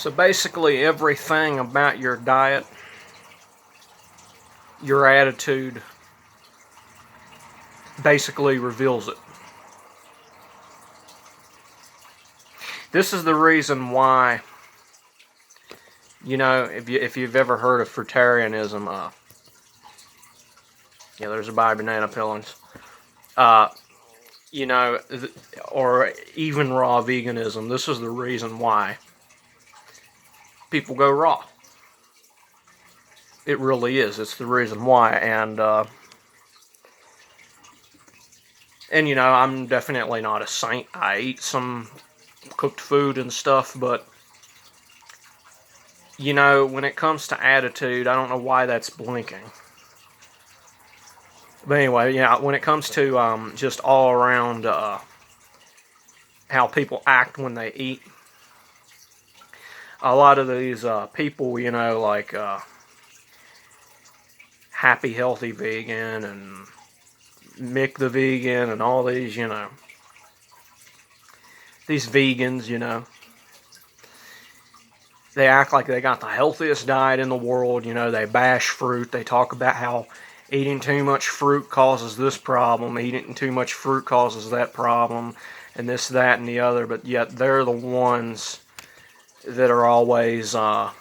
So basically everything about your diet, your attitude, basically reveals it. This is the reason why, if you've ever heard of fruitarianism, there's a buy banana peelings, or even raw veganism. This is the reason why people go raw. It really is. It's the reason why. And I'm definitely not a saint. I eat some cooked food and stuff, but when it comes to attitude, I don't know why that's blinking. But anyway, when it comes to just all around how people act when they eat, a lot of these people, like Happy Healthy Vegan and Mick the Vegan and all these, these vegans, they act like they got the healthiest diet in the world. They bash fruit. They talk about how eating too much fruit causes this problem, eating too much fruit causes that problem, and this, that, and the other. But yet they're the ones that are always, they're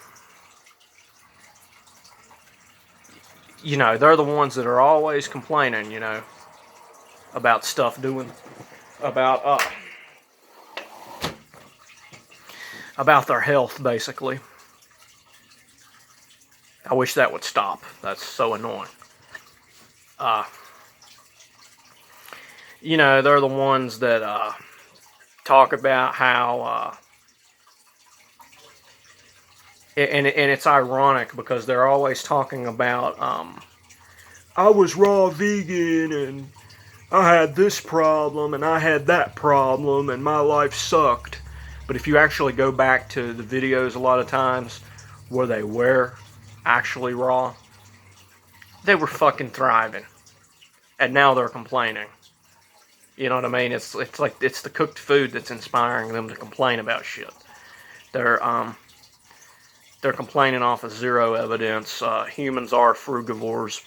the ones that are always complaining, about stuff about their health, basically. I wish that would stop. That's so annoying. They're the ones that talk about how, and it's ironic because they're always talking about, I was raw vegan and I had this problem and I had that problem and my life sucked. But if you actually go back to the videos a lot of times where they were actually raw, they were fucking thriving. And now they're complaining. You know what I mean? It's like it's the cooked food that's inspiring them to complain about shit. They're complaining off of zero evidence. Humans are frugivores,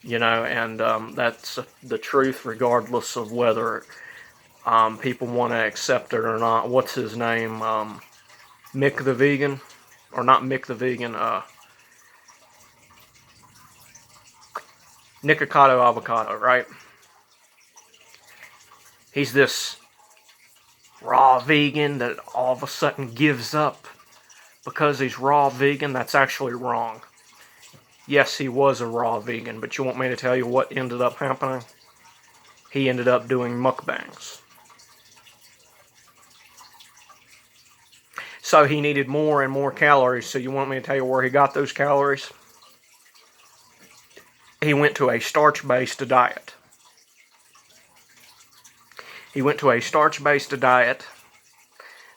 and that's the truth regardless of whether people want to accept it or not. What's his name? Mick the Vegan? Or not Mick the Vegan, Nikocado Avocado, right? He's this raw vegan that all of a sudden gives up because he's raw vegan. That's actually wrong. Yes, he was a raw vegan, but you want me to tell you what ended up happening? He ended up doing mukbangs. So he needed more and more calories. So you want me to tell you where he got those calories? He went to a starch-based diet. He went to a starch-based diet,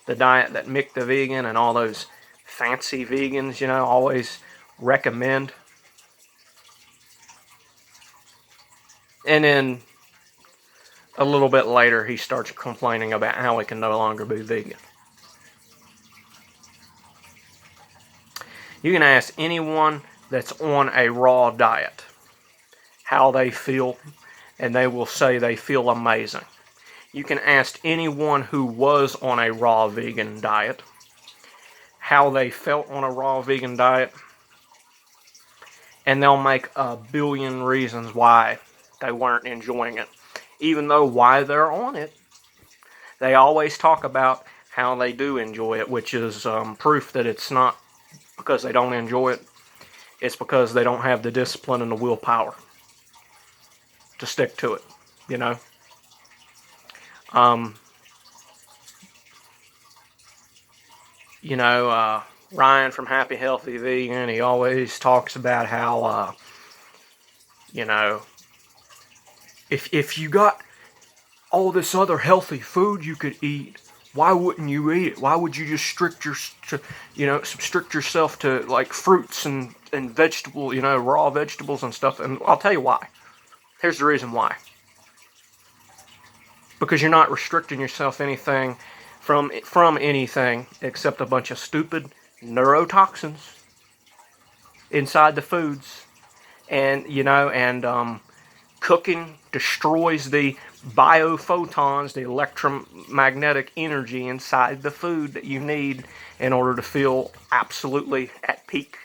the diet that Mick the Vegan and all those fancy vegans, always recommend. And then a little bit later, he starts complaining about how he can no longer be vegan. You can ask anyone that's on a raw diet how they feel, and they will say they feel amazing. You can ask anyone who was on a raw vegan diet how they felt on a raw vegan diet, and they'll make a billion reasons why they weren't enjoying it. Even though why they're on it, they always talk about how they do enjoy it, which is proof that it's not because they don't enjoy it. It's because they don't have the discipline and the willpower to stick to it, Ryan from Happy Healthy Vegan, he always talks about how, if you got all this other healthy food you could eat, why wouldn't you eat it? Why would you just substrict yourself to like fruits and vegetable, raw vegetables and stuff? And I'll tell you why. Here's the reason why. Because you're not restricting yourself anything from anything except a bunch of stupid neurotoxins inside the foods. And cooking destroys the biophotons, the electromagnetic energy inside the food that you need in order to feel absolutely at peak,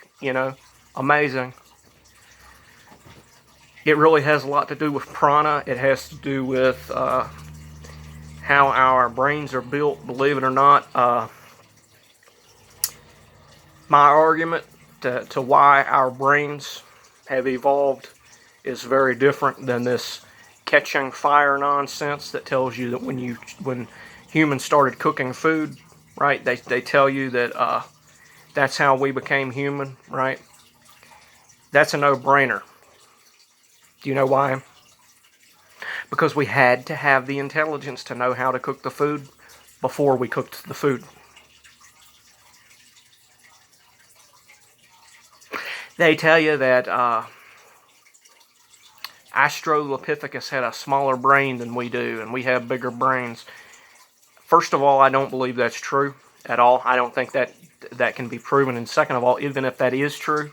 amazing. It really has a lot to do with prana. It has to do with how our brains are built, believe it or not. My argument to why our brains have evolved is very different than this catching fire nonsense that tells you that when humans started cooking food, right? They tell you that that's how we became human, right? That's a no-brainer. Do you know why? Because we had to have the intelligence to know how to cook the food before we cooked the food. They tell you that Australopithecus had a smaller brain than we do, and we have bigger brains. First of all, I don't believe that's true at all. I don't think that can be proven. And second of all, even if that is true,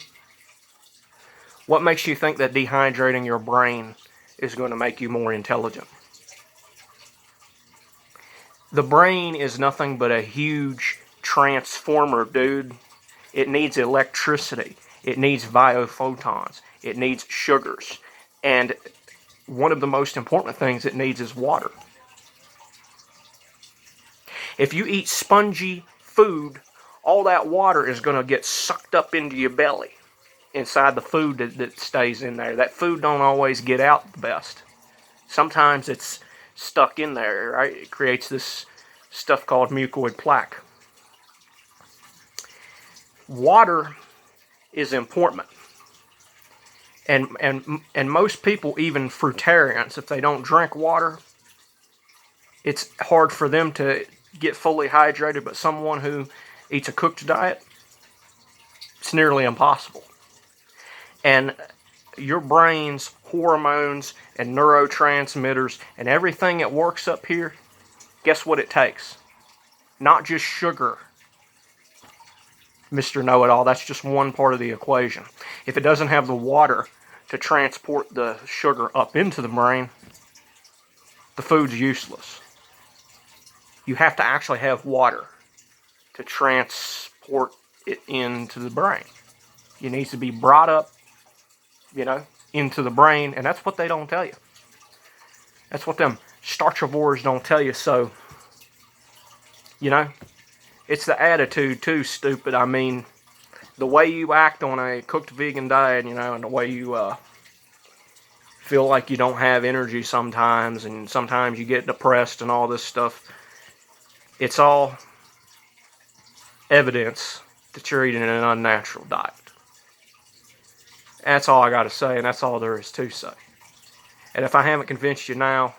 what makes you think that dehydrating your brain is going to make you more intelligent? The brain is nothing but a huge transformer, dude. It needs electricity. It needs biophotons. It needs sugars. And one of the most important things it needs is water. If you eat spongy food, all that water is going to get sucked up into your belly, inside the food that stays in there. That food don't always get out the best. Sometimes it's stuck in there, right? It creates this stuff called mucoid plaque. Water is important. And most people, even fruitarians, if they don't drink water, it's hard for them to get fully hydrated. But someone who eats a cooked diet, it's nearly impossible. And your brain's hormones and neurotransmitters and everything that works up here, guess what it takes? Not just sugar, Mr. Know-It-All. That's just one part of the equation. If it doesn't have the water to transport the sugar up into the brain, the food's useless. You have to actually have water to transport it into the brain. It needs to be brought up, into the brain, and that's what they don't tell you. That's what them starchivores don't tell you. So, it's the attitude too, stupid. I mean, the way you act on a cooked vegan diet, and the way you feel like you don't have energy sometimes, and sometimes you get depressed and all this stuff, it's all evidence that you're eating an unnatural diet. That's all I got to say, and that's all there is to say. And if I haven't convinced you now,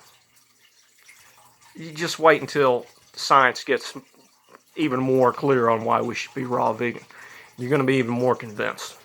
you just wait until science gets even more clear on why we should be raw vegan. You're going to be even more convinced.